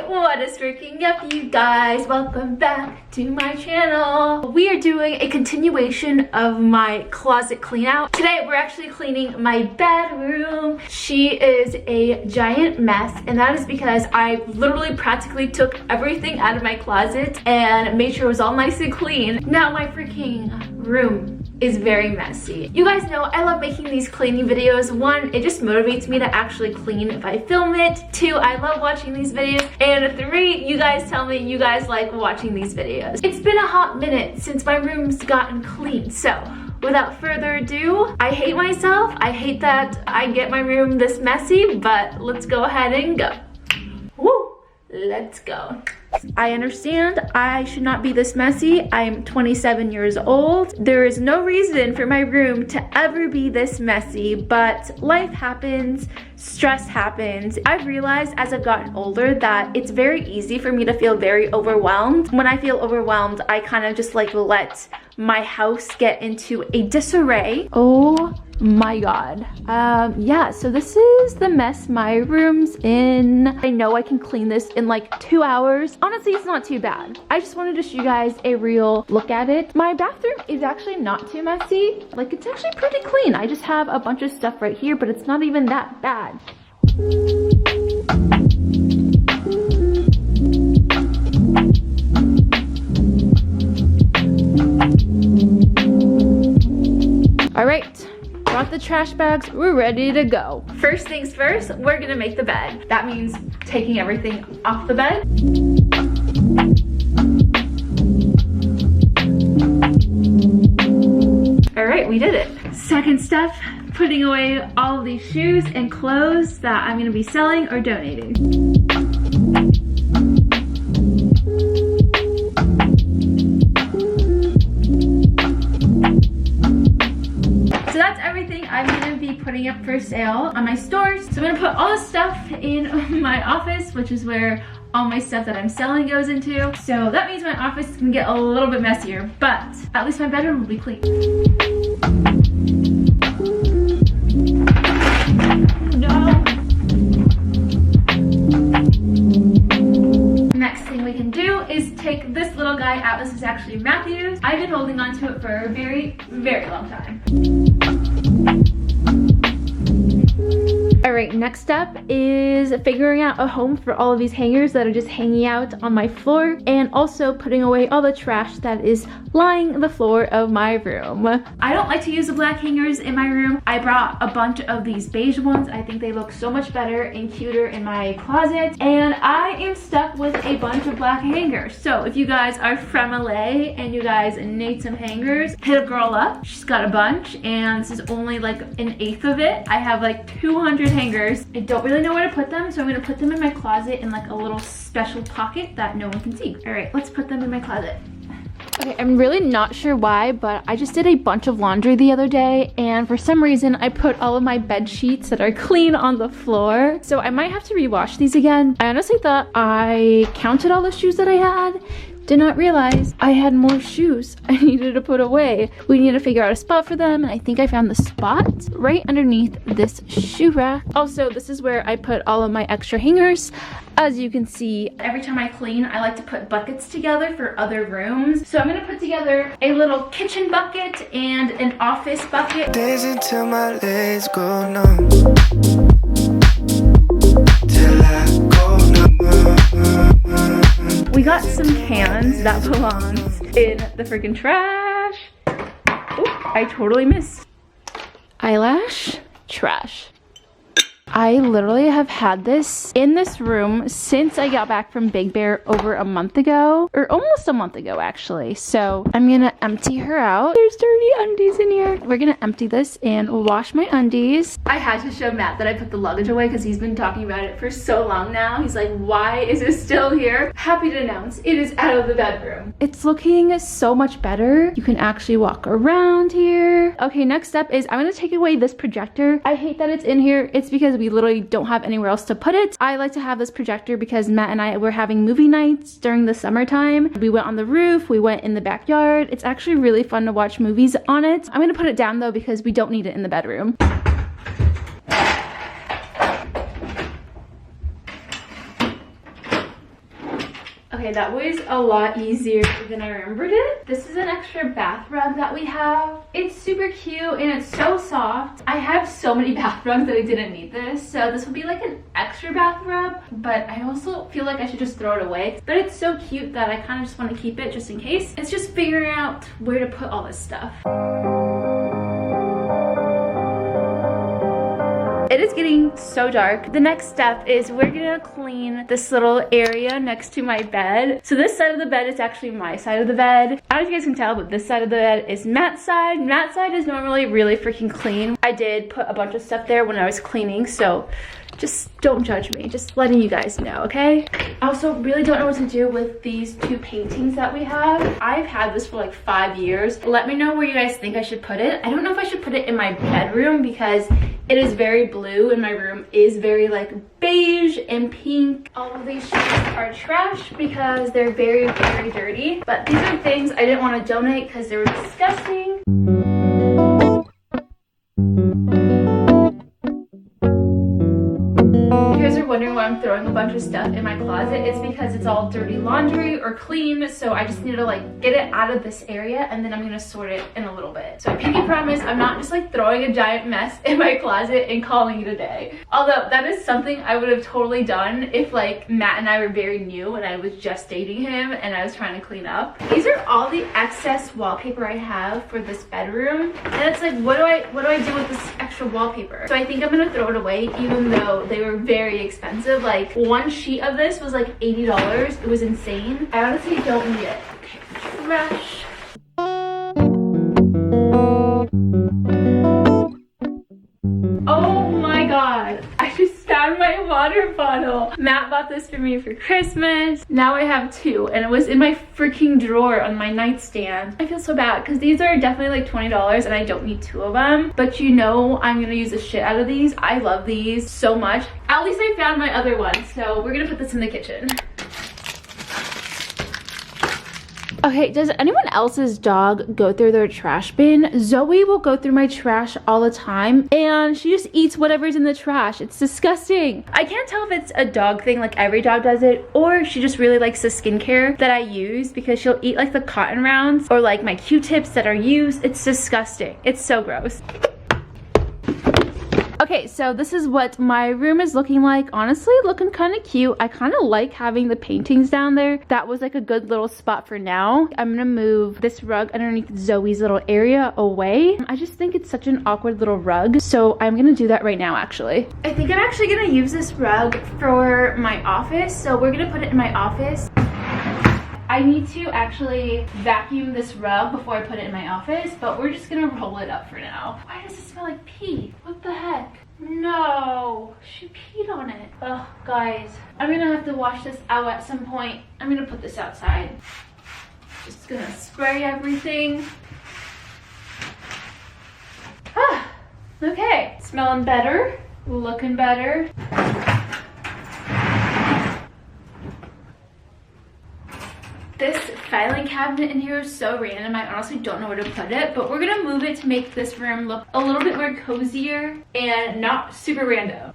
what is freaking up, you guys? Welcome back to my channel. We are doing a continuation of my closet clean out. Today we're actually cleaning my bedroom. She is a giant mess, and that is because I literally practically took everything out of my closet and made sure it was all nice and clean. Now my freaking room is very messy. You guys know I love making these cleaning videos. One, it just motivates me to actually clean if I film it. Two, I love watching these videos. And three, you guys tell me you guys like watching these videos. It's been a hot minute since my room's gotten clean, so without further ado, I hate myself. I hate that I get my room this messy, but let's go ahead and go. Woo! Let's go. I understand I should not be this messy. I'm 27 years old. There is no reason for my room to ever be this messy, but life happens, stress happens. I've realized as I've gotten older that it's very easy for me to feel very overwhelmed. When I feel overwhelmed, I kind of just like let my house get into a disarray. Oh my god. Yeah, so this is the mess my room's in. I know I can clean this in like 2 hours. Honestly, it's not too bad. I just wanted to show you guys a real look at it. My bathroom is actually not too messy. Like, it's actually pretty clean. I just have a bunch of stuff right here, but it's not even that bad. All right. Got the trash bags, we're ready to go. First things first, we're gonna make the bed. That means taking everything off the bed. All right, we did it. Second step, putting away all of these shoes and clothes that I'm gonna be selling or donating. So that's everything I'm gonna be putting up for sale on my stores. So I'm gonna put all the stuff in my office, which is where all my stuff that I'm selling goes into. So that means my office can get a little bit messier, but at least my bedroom will be clean. No. Next thing we can do is take this little guy out. This is actually Matthew's. I've been holding on to it for a very, very long time. All right, next up is figuring out a home for all of these hangers that are just hanging out on my floor, and also putting away all the trash that is lining the floor of my room. I don't like to use the black hangers in my room. I brought a bunch of these beige ones. I think they look so much better and cuter in my closet, and I am stuck with a bunch of black hangers. So if you guys are from LA and you guys need some hangers, hit a girl up. She's got a bunch, and this is only like 1/8 of it. I have like 200 hangers. I don't really know where to put them, so I'm gonna put them in my closet in like a little special pocket that no one can see. All right, let's put them in my closet. Okay, I'm really not sure why, but I just did a bunch of laundry the other day, and for some reason I put all of my bed sheets that are clean on the floor. So I might have to rewash these again. I honestly thought I counted all the shoes that I had. Did not realize I had more shoes I needed to put away. We need to figure out a spot for them, and I think I found the spot right underneath this shoe rack. Also, this is where I put all of my extra hangers. As you can see, every time I clean, I like to put buckets together for other rooms. So I'm gonna put together a little kitchen bucket and an office bucket. Days until my legs go numb, till I go numb. We got some cans that belongs in the freaking trash. Oh, I totally missed. Eyelash, trash. I literally have had this in this room since I got back from Big Bear over a month ago, or almost a month ago actually. So I'm gonna empty her out. There's dirty undies in here. We're gonna empty this and wash my undies. I had to show Matt that I put the luggage away because he's been talking about it for so long now. He's like, why is it still here? Happy to announce it is out of the bedroom. It's looking so much better. You can actually walk around here. Okay, next up is I'm gonna take away this projector. I hate that it's in here. It's because we literally don't have anywhere else to put it. I like to have this projector because Matt and I were having movie nights during the summertime. We went on the roof, we went in the backyard. It's actually really fun to watch movies on it. I'm gonna put it down though because we don't need it in the bedroom. Okay, that was a lot easier than I remembered it. This is an extra bath rug that we have. It's super cute and it's so soft. I have so many bath rugs that I didn't need this, so this would be like an extra bath rug, but I also feel like I should just throw it away. But it's so cute that I kind of just want to keep it just in case. It's just figuring out where to put all this stuff. It is getting so dark. The next step is we're gonna clean this little area next to my bed. So this side of the bed is actually my side of the bed. I don't know if you guys can tell, but this side of the bed is Matt's side. Matt's side is normally really freaking clean. I did put a bunch of stuff there when I was cleaning, so just don't judge me, just letting you guys know, okay? I also really don't know what to do with these two paintings that we have. I've had this for like 5 years. Let me know where you guys think I should put it. I don't know if I should put it in my bedroom because it is very blue and my room is very like beige and pink. All of these sheets are trash because they're very, very dirty. But these are things I didn't want to donate because they were disgusting. If you guys are wondering why I'm throwing a bunch of stuff in my closet, it's because it's all dirty laundry or clean, so I just need to like get it out of this area and then I'm gonna sort it in a little bit. So I pinky promise I'm not just like throwing a giant mess in my closet and calling it a day. Although that is something I would have totally done if like Matt and I were very new and I was just dating him and I was trying to clean up. These are all the excess wallpaper I have for this bedroom, and it's like what do I do with this extra wallpaper? So I think I'm gonna throw it away, even though they were very expensive. Like one sheet of this was like $80. It was insane. I honestly don't need it. Okay, trash. Oh my god, I just found my water bottle. Matt bought this for me for Christmas. Now I have two and it was in my freaking drawer on my nightstand. I feel so bad because these are definitely like $20 and I don't need two of them, but you know I'm gonna use the shit out of these. I love these so much. At least I found my other one, so we're gonna put this in the kitchen. Okay, does anyone else's dog go through their trash bin? Zoe will go through my trash all the time and she just eats whatever's in the trash. It's disgusting. I can't tell if it's a dog thing, like every dog does it, or she just really likes the skincare that I use because she'll eat like the cotton rounds or like my Q-tips that are used. It's disgusting. It's so gross. Okay, so this is what my room is looking like. Honestly, looking kind of cute. I kind of like having the paintings down there. That was like a good little spot for now. I'm gonna move this rug underneath Zoe's little area away. I just think it's such an awkward little rug, so I'm gonna do that right now actually. I think I'm actually gonna use this rug for my office, so we're gonna put it in my office. I need to actually vacuum this rug before I put it in my office, but we're just gonna roll it up for now. Why does it smell like pee? What the heck? No, she peed on it. Oh, guys, I'm gonna have to wash this out at some point. I'm gonna put this outside. Just gonna spray everything. Ah, okay, smelling better, looking better. This filing cabinet in here is so random. I honestly don't know where to put it, but we're gonna move it to make this room look a little bit more cozier and not super random.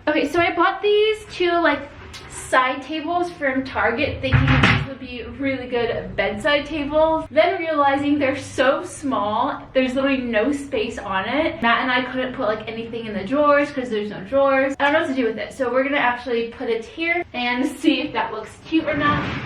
Okay, so I bought these two like side tables from Target thinking these would be really good bedside tables, then realizing they're so small, there's literally no space on it. Matt and I couldn't put like anything in the drawers because there's no drawers. I don't know what to do with it, so we're gonna actually put it here and see if that looks cute or not.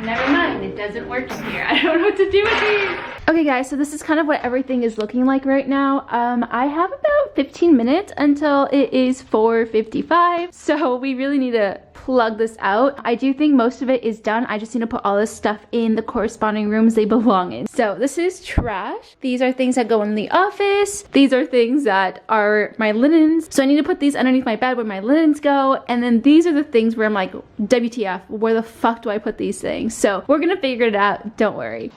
Never mind, it doesn't work in here. I don't know what to do with these. Okay guys, so this is kind of what everything is looking like right now. I have about 15 minutes until it is 4:55, so we really need to plug this out. I do think most of it is done. I just need to put all this stuff in the corresponding rooms they belong in. So this is trash. These are things that go in the office. These are things that are my linens. So I need to put these underneath my bed where my linens go. And then these are the things where I'm like, WTF, where the fuck do I put these things? So we're gonna figure it out, don't worry.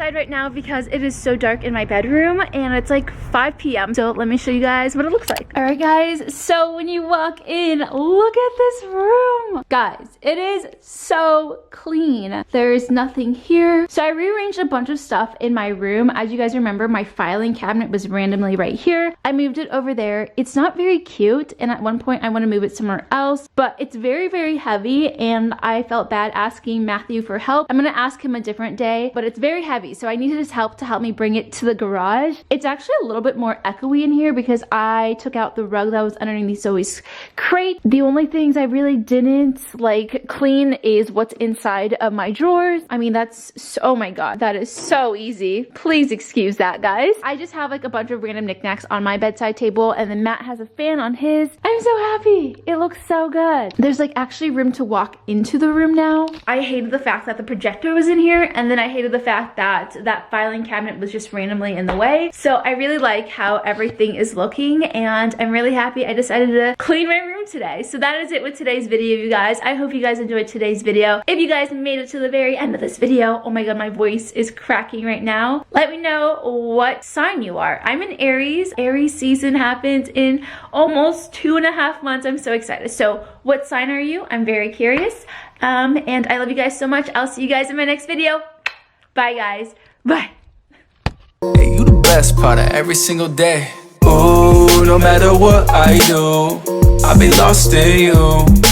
outside right now because it is so dark in my bedroom and it's like 5 p.m. So let me show you guys what it looks like. All right, guys. So when you walk in, look at this room. Guys, it is so clean. There's nothing here. So I rearranged a bunch of stuff in my room. As you guys remember, my filing cabinet was randomly right here. I moved it over there. It's not very cute. And at one point I want to move it somewhere else, but it's very, very heavy and I felt bad asking Matthew for help. I'm going to ask him a different day, but it's very heavy. So I needed his help to help me bring it to the garage. It's actually a little bit more echoey in here because I took out the rug that was underneath the Zoe's crate. The only things I really didn't like clean is what's inside of my drawers. I mean, that's so, oh my god, that is so easy. Please excuse that, guys. I just have like a bunch of random knickknacks on my bedside table, and then Matt has a fan on his. I'm so happy. It looks so good. There's like actually room to walk into the room now. I hated the fact that the projector was in here, and then I hated the fact that that filing cabinet was just randomly in the way. So I really like how everything is looking, and I'm really happy I decided to clean my room today. So that is it with today's video, you guys. I hope you guys enjoyed today's video. If you guys made it to the very end of this video, oh my god, my voice is cracking right now. Let me know what sign you are. I'm an Aries. Aries season happens in almost 2.5 months. I'm so excited. So what sign are you? I'm very curious. And I love you guys so much. I'll see you guys in my next video. Bye, guys. Bye. Hey, you the best part of every single day. Ooh, no matter what I do, I'll be lost in you.